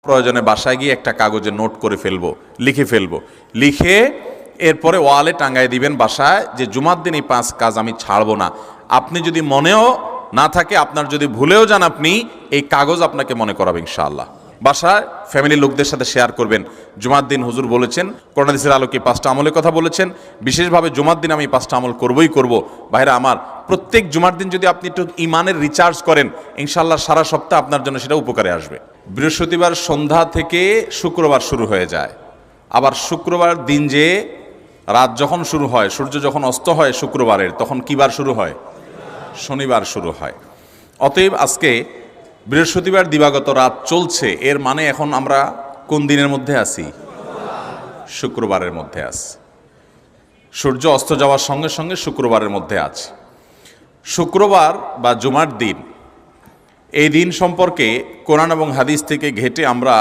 প্রয়োজনে বাসায় গিয়ে একটা কাগজে নোট করে ফেলবো, লিখে ফেলবো, লিখে এরপরে ওয়ালে টাঙ্গায় দিবেন বাসায় যে জুমার দিন এই 5 কাজ আমি ছাড়বো না। আপনি যদি মনেও না থাকে, আপনার যদি ভুলেও যান, আপনি এই কাগজ আপনাকে মনে করাবে ইনশাআল্লাহ। বাসায় ফ্যামিলির লোকদের সাথে শেয়ার করবেন, জুমার দিন হুজুর বলেছেন, কোরআন হাদিসের আলোকে 5টা আমলের কথা বলেছেন, বিশেষভাবে জুমার দিন আমি 5টা আমল করবই করব। ভাইরা আমার, প্রত্যেক জুমার দিন যদি আপনি একটু ইমানের রিচার্জ করেন, ইনশাআল্লাহ সারা সপ্তাহ আপনার জন্য সেটা উপকারে আসবে। বৃহস্পতিবার সন্ধ্যা থেকে শুক্রবার শুরু হয়ে যায়, আবার শুক্রবার দিন যে রাত যখন শুরু হয়, সূর্য যখন অস্ত হয় শুক্রবারের, তখন কি বার শুরু হয়? শনিবার শুরু হয়। অতএব আজকে বৃহস্পতিবার দিবাগত রাত চলছে, এর মানে এখন আমরা কোন দিনের মধ্যে আছি? শুক্রবারের মধ্যে আছি। সূর্য অস্ত যাওয়ার সঙ্গে সঙ্গে শুক্রবারের মধ্যে আছে। শুক্রবার বা জুমার দিন, এই দিন সম্পর্কে কোরআন এবং হাদিস থেকে ঘেঁটে আমরা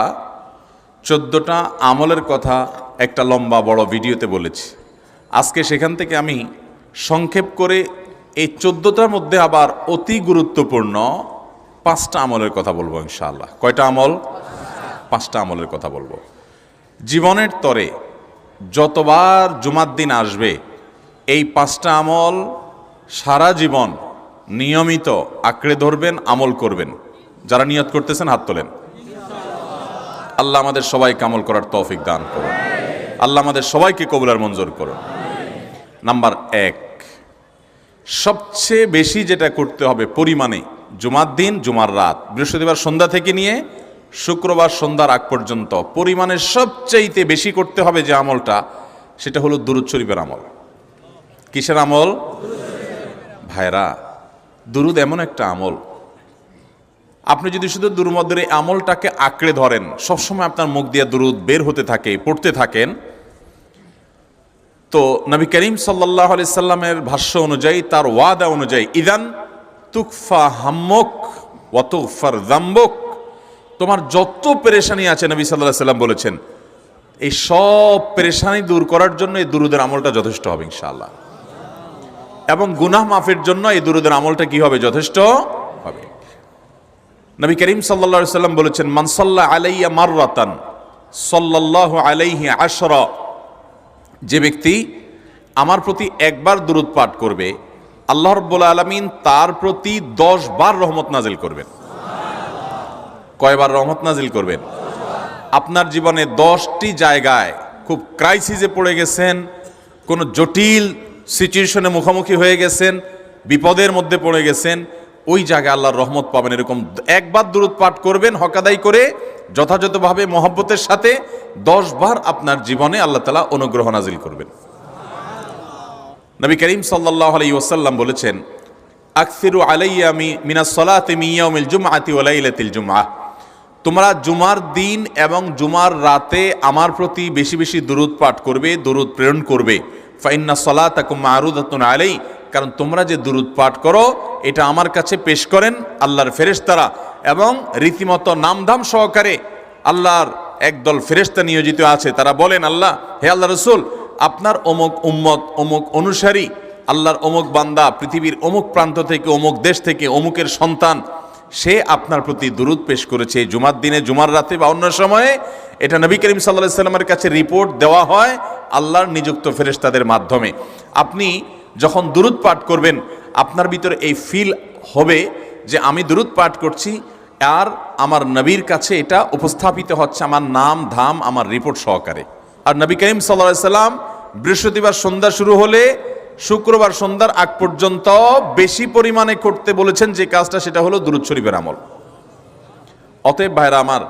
14টা আমলের কথা একটা লম্বা বড় ভিডিওতে বলেছি। আজকে সেখান থেকে আমি সংক্ষেপ করে এই 14টার মধ্যে আবার অতি গুরুত্বপূর্ণ 5টা আমলের কথা বলবো ইনশাআল্লাহ। কয়টা আমল? 5টা আমলের কথা বলবো। জীবনের তরে যতবার জুমার দিন আসবে, এই 5টা আমল সারা জীবন নিয়মিত আঁকড়ে ধরবেন, আমল করবেন। যারা নিয়ত করতেছেন হাত তোলেন। আল্লাহ আমাদের সবাইকে আমল করার তৌফিক দান করুন। আল্লাহ আমাদের সবাইকে কবুল মঞ্জুর করুন। নাম্বার 1, সবচেয়ে বেশি যেটা করতে হবে পরিমাণে, জুমার দিন, জুমার রাত, বৃহস্পতিবার সন্ধ্যা থেকে নিয়ে শুক্রবার সন্ধ্যার আগ পর্যন্ত পরিমাণে সবচাইতে বেশি করতে হবে যে আমলটা, সেটা হলো দুরূদ শরীফের আমল। কিসের আমল? ভাইরা, দুরূদ এমন একটা আমল, আপনি যদি শুধু দুরূদের এই আমলটাকে আঁকড়ে ধরেন, সবসময় আপনার মুখ দিয়ে দুরূদ বের হতে থাকে, পড়তে থাকেন, তো নবী করিম সাল্লাল্লাহু আলাইহি সাল্লামের ভাষ্য অনুযায়ী, তার ওয়াদা অনুযায়ী, ইদান তুকফা হাম্মুক ওয়া তুগফার যামবুক, তোমার যত পেরেশানি আছে, নবী সাল্লাল্লাহু আলাইহি সাল্লাম বলেছেন, এই সব পেরেশানি দূর করার জন্য এই দুরূদের আমলটা যথেষ্ট হবে ইনশাআল্লাহ। এবং গুনাহ মাফের জন্য এই দুরূদের আমলটা কি হবে? যথেষ্ট হবে। নবী করিম সাল্লাল্লাহু আলাইহি সাল্লাম বলেছেন, মান সাল্লা আলাইয়া মাররাতান সাল্লাল্লাহু আলাইহি আশরা, যে ব্যক্তি আমার প্রতি একবার দুরূদ পাঠ করবে, আল্লাহ রাব্বুল আলামিন তার প্রতি 10 বার রহমত নাজিল করবেন। কয়বার রহমত নাজিল করবেন? আপনার জীবনে 10টি জায়গায় খুব ক্রাইসিসে পড়ে গেছেন, কোনো জটিল সিচুয়েশনে মুখোমুখি হয়ে গেছেন, বিপদের মধ্যে পড়ে গেছেন, ওই জায়গায় আল্লাহর রহমত পাবেন। এরকম একবার দুরূদ পাঠ করবেন হক আদায় করে, যথাযথভাবে মহব্বতের সাথে 10 বার আপনার জীবনে আল্লাহ তাআলা অনুগ্রহ নাজিল করবেন। নবী করিম সাল্লাল্লাহু আলাইহি ওয়াসাল্লাম বলেছেন, আকসিরু আলাইয়া মিনাস সালাতি মিন ইয়াউমিল জুমআতি ওয়া লাইলাতিল জুমআহ, তোমরা জুমার দিন এবং জুমার রাতে আমার প্রতি বেশি বেশি দুরূদ পাঠ করবে, দুরূদ প্রেরণ করবে। ফা ইন্না সালাতাকুম মা'রুদাতুন আলাই, কারণ তোমরা যে দুরূদ পাঠ করো এটা আমার কাছে পেশ করেন আল্লাহর ফেরেশতারা, এবং রীতিমতো নামধাম সহকারে আল্লাহর একদল ফেরেশতা নিয়োজিত আছে। তারা বলেন, আল্লাহ, হে আল্লাহ রাসূল, আপনার অমুক উম্মত, অমুক অনুসারী, আল্লাহর অমুক বান্দা পৃথিবীর অমুক প্রান্ত থেকে, অমুক দেশ থেকে, অমুকের সন্তান, সে আপনার প্রতি দুরূদ পেশ করেছে জুমার দিনে, জুমার রাতে বা অন্য সময়ে। এটা নবী করিম সাল্লাল্লাহু আলাইহি সাল্লামের কাছে রিপোর্ট দেওয়া হয় আল্লাহর নিযুক্ত ফেরেশতাদের মাধ্যমে। আপনি যখন দুরূদ পাঠ করবেন, আপনার ভিতরে এই ফিল হবে যে আমি দুরূদ পাঠ করছি, আর আমার নবীর কাছে এটা উপস্থাপিত হচ্ছে আমার নাম ধাম, আমার রিপোর্ট সহকারে। আর নবী করিম সাল্লাল্লাহু আলাইহি সাল্লাম বৃহস্পতিবার সন্ধ্যা শুরু হলে শুক্রবার সন্ধ্যার আগ পর্যন্ত বেশি পরিমাণে করতে বলেছেন যে কাজটা, সেটা হলো দুরূদ শরীফের আমল। অতএব ভাইরা আমার,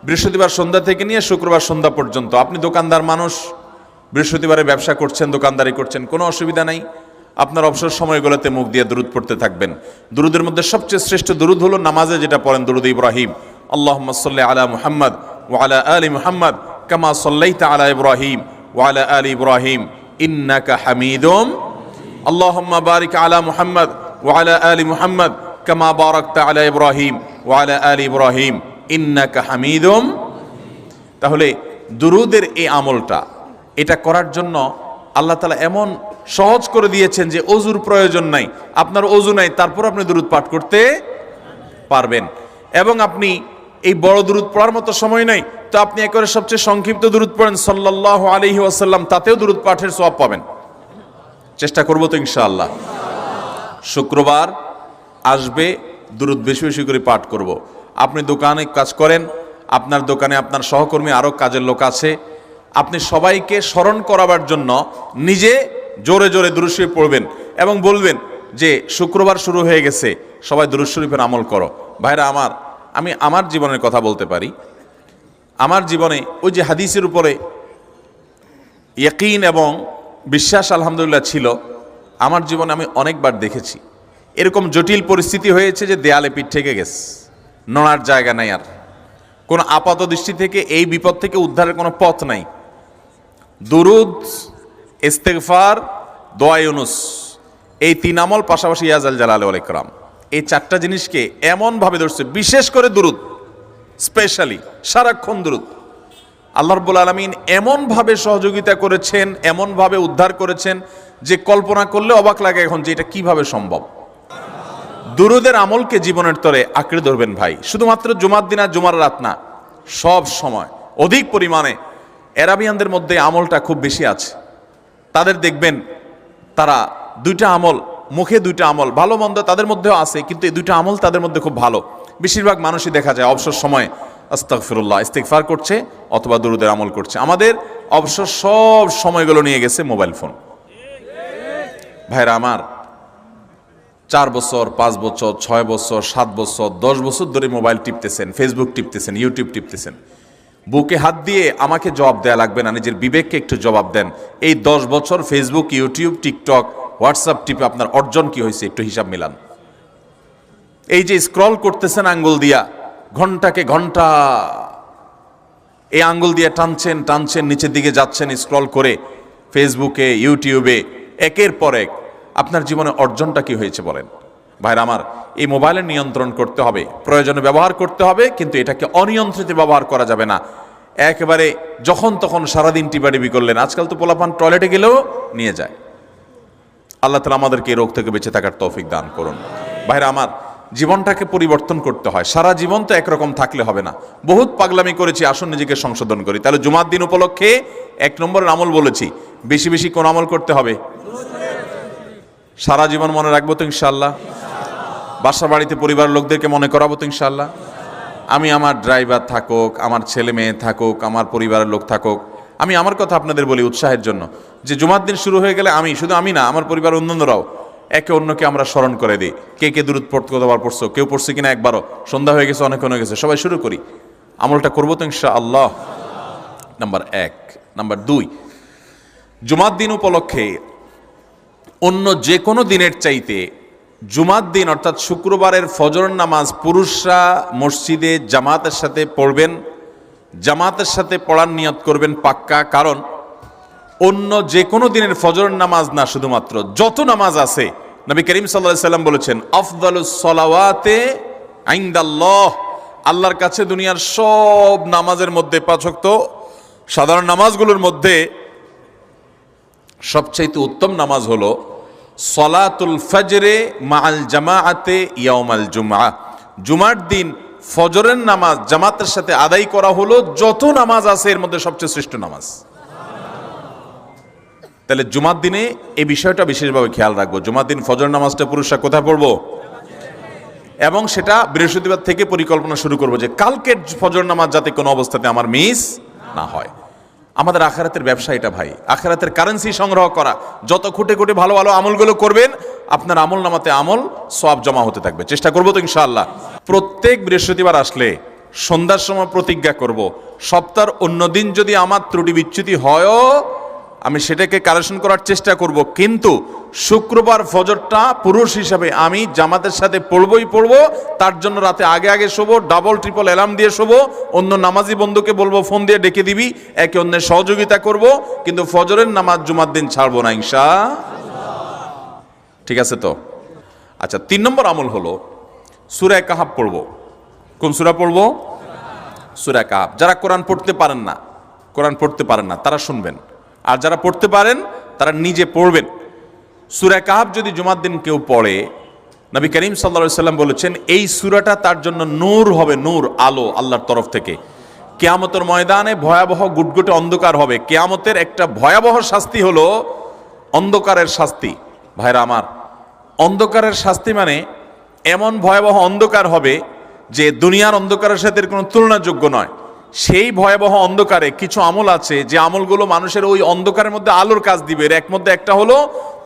বৃহস্পতিবার সন্ধ্যা থেকে নিয়ে শুক্রবার সন্ধ্যা পর্যন্ত, আপনি দোকানদার মানুষ, বৃহস্পতিবারে ব্যবসা করছেন, দোকানদারি করছেন, কোনো অসুবিধা নাই, আপনার অবসর সময়গুলোতে মুখ দিয়ে দুরূদ পড়তে থাকবেন। দুরূদের মধ্যে সবচেয়ে শ্রেষ্ঠ দুরূদ হলো নামাজে যেটা পড়েন, দুরূদ ইব্রাহিম, আল্লাহুম্মা সাল্লি আলা মুহাম্মদ ওয়া আলা আলি মুহাম্মদ কামা সাল্লাইতা আলা ইব্রাহিম ওয়া আলা আলি ইব্রাহিম ইন্নাকা হামিদুম, আল্লাহুম্মা বারিক আলা মুহাম্মদ ওয়া আলা আলি মুহাম্মদ কামা বারাকতা আলা ইব্রাহিম ওয়া আলা আলি ইব্রাহিম ইন্নাকা হামিদুম। তাহলে দুরূদের এই আমলটা, এটা করার জন্য আল্লাহ তাআলা এমন সহজ করে দিয়েছেন যে ওযুর প্রয়োজন নাই। আপনার ওযু নাই, তারপর আপনি দুরূদ পাঠ করতে পারবেন। এবং আপনি এই বড় দুরূদ পড়ার মতো সময় নেই, তো আপনি একেবারে সবচেয়ে সংক্ষিপ্ত দুরূদ পড়েন সাল্লাল্লাহু আলাইহি ওয়াসাল্লাম, তাতেও দুরূদ পাঠের সওয়াব পাবেন। চেষ্টা করব তো ইনশাআল্লাহ। শুক্রবার আসবে, দুরূদ বেশি বেশি করে পাঠ করব। আপনি দোকানে কাজ করেন, আপনার দোকানে আপনার সহকর্মী আরও কাজের লোক আছে, আপনি সবাইকে স্মরণ করাবার জন্য নিজে জোরে জোরে দুরূদ শরীফ পড়বেন এবং বলবেন যে শুক্রবার শুরু হয়ে গেছে, সবাই দুরূদ শরীফের আমল করো। ভাইরা আমার, আমি আমার জীবনের কথা বলতে পারি। আমার জীবনে ওই যে হাদিসের উপরে ইয়াকিন এবং বিশ্বাস আলহামদুলিল্লাহ ছিল। আমার জীবনে আমি অনেকবার দেখেছি এরকম জটিল পরিস্থিতি হয়েছে যে দেয়ালে পিঠ থেকে গেছে, নড়ার জায়গা নাই, আর কোনো আপাত দৃষ্টি থেকে এই বিপদ থেকে উদ্ধারের কোনো পথ নাই। দুরুদ, ইস্তেগফার, দোয়া ইউনুস, এই তিন আমল পাশাপাশি ইয়াজাল জালাল ওয়াল ইকরাম, এই চারটা জিনিসকে এমনভাবে ধরছে, বিশেষ করে দুরুদ, স্পেশালি সারাক্ষণ দুরুদ। আল্লাহ রাব্বুল আলামিন এমনভাবে সহযোগিতা করেছেন, এমনভাবে উদ্ধার করেছেন যে কল্পনা করলে অবাক লাগে এখন যে এটা কিভাবে সম্ভব। দুরুদের আমলকে জীবনের তরে আঁকড়ে ধরবেন ভাই, শুধুমাত্র জুমার দিন আর জুমার রাত না, সব সময় অধিক পরিমাণে। আরাবিয়ানদের মধ্যে আমলটা খুব বেশি আছে। তাদের দেখবেন তারা দুইটা আমল, মুখে দুইটা আমল, ভালো মন্দ তাদের মধ্যেও আছে, কিন্তু এই দুইটা আমল তাদের মধ্যে খুব ভালো। বেশিরভাগ মানুষই দেখা যায় অবসর সময়ে আস্তাগফিরুল্লাহ, ইস্তিগফার করছে অথবা দুরুদের আমল করছে। আমাদের অবসর সব সময়গুলো নিয়ে গেছে মোবাইল ফোন। ভাইরা আমার, 4 বছর, 5 বছর, 6 বছর, 7 বছর, 10 বছর ধরে মোবাইল টিপতেছেন, ফেসবুক টিপতেছেন, ইউটিউব টিপতেছেন। বুকে হাত দিয়ে আমাকে জবাব দেয়া লাগবে না, নিজের বিবেককে একটু জবাব দেন। এই 10 বছর ফেসবুক, ইউটিউব, টিকটক, হোয়াটসঅ্যাপ টিপে আপনার অর্জন কি হয়েছে একটু হিসাব মিলান। এই যে স্ক্রল করতেছেন আঙ্গুল দিয়া, ঘন্টাকে ঘন্টা এই আঙ্গুল দিয়ে টানছেন টানছেন, নিচের দিকে যাচ্ছেন স্ক্রল করে ফেসবুকে, ইউটিউবে, একের পর এক, আপনার জীবনে অর্জনটা কি হয়েছে বলেন? ভাইরা আমার, এই মোবাইলের নিয়ন্ত্রণ করতে হবে, প্রয়োজনে ব্যবহার করতে হবে, কিন্তু এটাকে অনিয়ন্ত্রিত ব্যবহার করা যাবে না। একেবারে যখন তখন সারাদিন টিপাটিপি করলেন। আজকাল তো পোলাপান টয়লেটে গেলেও নিয়ে যায়। আল্লাহ তাআলা আমাদেরকে এই রোগ থেকে বেঁচে থাকার তৌফিক দান করুন। ভাইরা আমার, জীবনটাকে পরিবর্তন করতে হয়, সারা জীবন তো একরকম থাকলে হবে না। বহুত পাগলামি করেছি, আসুন নিজেকে সংশোধন করি। তাহলে জুমার দিন উপলক্ষে 1 নম্বরের আমল বলেছি, বেশি বেশি কোন আমল করতে হবে? সারা জীবন মনে রাখবো তো ইনশাআল্লাহ। বাসা বাড়িতে পরিবারের লোকদেরকে মনে করাবো তো ইনশাআল্লাহ। আমি আমার ড্রাইভার থাকুক, আমার ছেলে মেয়ে থাকুক, আমার পরিবারের লোক থাকুক, আমি আমার কথা আপনাদের বলি উৎসাহের জন্য, যে জুমার দিন শুরু হয়ে গেলে শুধু আমি না, আমার পরিবার অন্যান্যরাও একে অন্যকে আমরা স্মরণ করে দিই। কে কে দুরূদ পড়তে কতবার পড়ছো, কেউ পড়ছে কিনা একবারও, সন্ধ্যা হয়ে গেছে, অনেক হয়ে গেছে, সবাই শুরু করি, আমলটা করবো তো ইনশাআল্লাহ। নাম্বার 1। নাম্বার 2, জুমার দিন উপলক্ষে অন্য যে কোনো দিনের চাইতে জুমার দিন অর্থাৎ শুক্রবারের ফজর নামাজ পুরুষরা মসজিদে জামাতের সাথে পড়বেন, জামাতের সাথে পড়ার নিয়ত করবেন পাক্কা। কারণ অন্য যে কোনো দিনের ফজর নামাজ না, শুধুমাত্র যত নামাজ আছে, নবী করিম সাল্লাল্লাহু আলাইহি সাল্লাম বলেছেন আফদালুস সালাওয়াতে ইনদাল্লাহ, আল্লাহর কাছে দুনিয়ার সব নামাজের মধ্যে, 5 ওয়াক্ত সাধারণ নামাজগুলোর মধ্যে সবচাইতে উত্তম নামাজ হলো সলাতুল ফজরে মাআল জামাআতে ইয়াউমাল জুমআ, জুমার দিন ফজরের নামাজ জামাতের সাথে আদায় করা হলো যত নামাজ আছে এর মধ্যে সবচেয়ে শ্রেষ্ঠ নামাজ। তাহলে জুমার দিনে এই বিষয়টা বিশেষভাবে খেয়াল রাখবো। জুমার দিন ফজর নামাজটা পুরুষরা কোথায় পড়বো, এবং সেটা বৃহস্পতিবার থেকে পরিকল্পনা শুরু করবো যে কালকের ফজর নামাজ যাতে কোনো অবস্থাতে আমার মিস না হয়। আমাদের আখিরাতের ব্যবসা এটা ভাই, আখিরাতের কারেন্সি সংগ্রহ করা। যত খুঁটে খুঁটে ভালো ভালো আমলগুলো করবেন, আপনার আমল নামাতে আমল সওয়াব জমা হতে থাকবে। চেষ্টা করবো তো ইনশাআল্লাহ। প্রত্যেক বৃহস্পতিবার আসলে সন্ধ্যার সময় প্রতিজ্ঞা করব, সপ্তাহের অন্য দিন যদি আমার ত্রুটি বিচ্যুতি হয়ও আমি সেটাকে কারেকশন করার চেষ্টা করব, কিন্তু শুক্রবার ফজরটা পুরুষ হিসাবে আমি জামাতের সাথে পড়বই পড়বো। তার জন্য রাতে আগে আগে শোবো, ডাবল ট্রিপল অ্যালার্ম দিয়ে শোবো, অন্য নামাজি বন্ধুকে বলবো ফোন দিয়ে ডেকে দিবি, একে অন্যের সহযোগিতা করব, কিন্তু ফজরের নামাজ জুমার দিন ছাড়বো না ইনশাআল্লাহ। ঠিক আছে তো? আচ্ছা, 3 নম্বর আমল হলো সূরা কাহাফ পড়বো। কোন সূরা পড়বো? সূরা কাহাফ। যারা কোরআন পড়তে পারেন না তারা শুনবেন, আর যারা পড়তে পারেন তারা নিজে পড়বেন। সূরা কাহাফ যদি জুমার দিন কেউ পড়ে, নবী করিম সাল্লাল্লাহু আলাইহি সাল্লাম বলেছেন এই সূরাটা তার জন্য নূর হবে, নূর, আলো আল্লাহর তরফ থেকে। কিয়ামতের ময়দানে ভয়াবহ গুটগুটে অন্ধকার হবে। কিয়ামতের একটা ভয়াবহ শাস্তি হলো অন্ধকারের শাস্তি। ভাইরা আমার, অন্ধকারের শাস্তি মানে এমন ভয়াবহ অন্ধকার হবে যে দুনিয়ার অন্ধকারের সাথে এর কোনো তুলনাযোগ্য নয়। সেই ভয়াবহ অন্ধকারে কিছু আমল আছে যে আমলগুলো মানুষের ওই অন্ধকারের মধ্যে আলোর কাজ দিবে। এর মধ্যে একটা হলো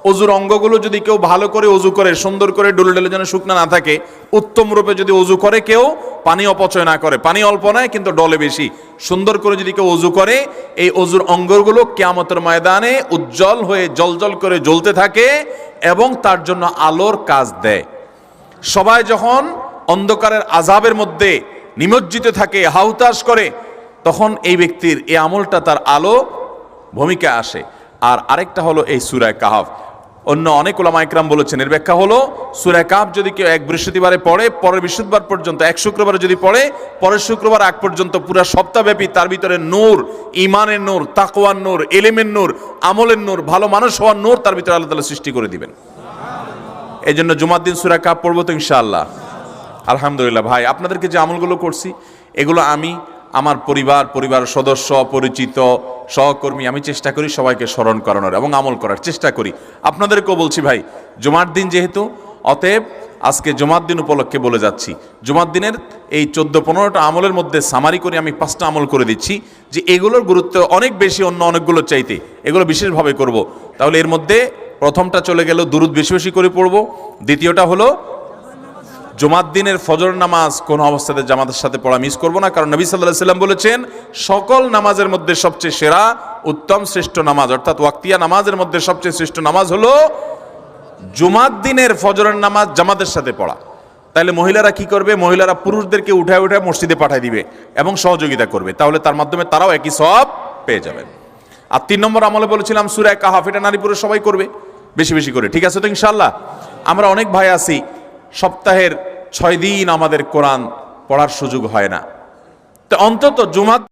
অজুর অঙ্গগুলো যদি কেউ ভালো করে অজু করে, সুন্দর করে ডুলে ডুলে যেন শুকনা না থাকে, উত্তম রূপে যদি অজু করে, কেউ পানি অপচয় না করে, পানি অল্প নেয় কিন্তু ডলে বেশি, সুন্দর করে যদি কেউ অজু করে, এই অজুর অঙ্গগুলো কিয়ামতের ময়দানে উজ্জ্বল হয়ে জলজল করে জ্বলতে থাকে এবং তার জন্য আলোর কাজ দেয়। সবাই যখন অন্ধকারের আযাবের মধ্যে নিমজ্জিত থাকে, হাহুতাশ করে, তখন এই ব্যক্তির এই আমলটা তার আলো ভূমিকা আসে। আর আরেকটা হলো এই সূরা কাহফ। অন্য অনেক উলামা ইকরাম বলেছেন এর ব্যাখ্যা হলো সূরা কাহফ যদি কেউ এক বৃহস্পতিবারে পড়ে, পরের বৃহস্পতিবার পর্যন্ত, এক শুক্রবারে যদি পড়ে, পরের শুক্রবার আগ পর্যন্ত পুরো সপ্তাহব্যাপী তার ভিতরে নূর, ঈমানের নূর, তাকওয়ার নূর, ইলমের নূর, আমলের নূর, ভালো মানুষ হওয়ার নূর তার ভিতরে আল্লাহ তাআলা সৃষ্টি করে দিবেন। এই জন্য জুমার দিন সূরা কাহফ পড়বো তো ইনশাআল্লাহ। আলহামদুলিল্লাহ। ভাই, আপনাদেরকে যে আমলগুলো করছি এগুলো আমি, আমার পরিবার সদস্য, পরিচিত, সহকর্মী, আমি চেষ্টা করি সবাইকে স্মরণ করানোর এবং আমল করার চেষ্টা করি। আপনাদেরকেও বলছি ভাই, জুমার দিন যেহেতু, অতএব আজকে জুমার দিন উপলক্ষে বলে যাচ্ছি, জুমার দিনের এই 14-15টা আমলের মধ্যে সামারি করে আমি 5টা আমল করে দিচ্ছি যে এগুলোর গুরুত্ব অনেক বেশি অন্য অনেকগুলো চাইতে, এগুলো বিশেষভাবে করব। তাহলে এর মধ্যে প্রথমটা চলে গেল দুরুদ বেশি বেশি করে পড়ব। দ্বিতীয়টা হলো জুমার দিনের ফজর নামাজ কোন অবস্থাতে জামাতের সাথে পড়া মিস করব না, কারণ নবী সাল্লাল্লাহু আলাইহি সাল্লাম বলেছেন সকল নামাজের মধ্যে সবচেয়ে সেরা, উত্তম, শ্রেষ্ঠ নামাজ, অর্থাৎ ওয়াক্তিয়া নামাজের মধ্যে সবচেয়ে শ্রেষ্ঠ নামাজ হলো জুমার দিনের ফজরের নামাজ জামাতের সাথে পড়া। তাহলে মহিলারা কি করবে? মহিলারা পুরুষদেরকে উঠায় উঠায় মসজিদে পাঠিয়ে দিবে এবং সহযোগিতা করবে, তাহলে তার মাধ্যমে তারাও একই সওয়াব পেয়ে যাবেন। আর 3 নম্বর আমলে বলেছিলাম সূরা কাহফ, এটা নারী পুরুষ সবাই করবে বেশি বেশি করে, ঠিক আছে তো ইনশাআল্লাহ? আমরা অনেক ভাই আছি সপ্তাহের 6 দিন আমাদের কোরআন পড়ার সুযোগ হয় না, তো অন্তত জুমার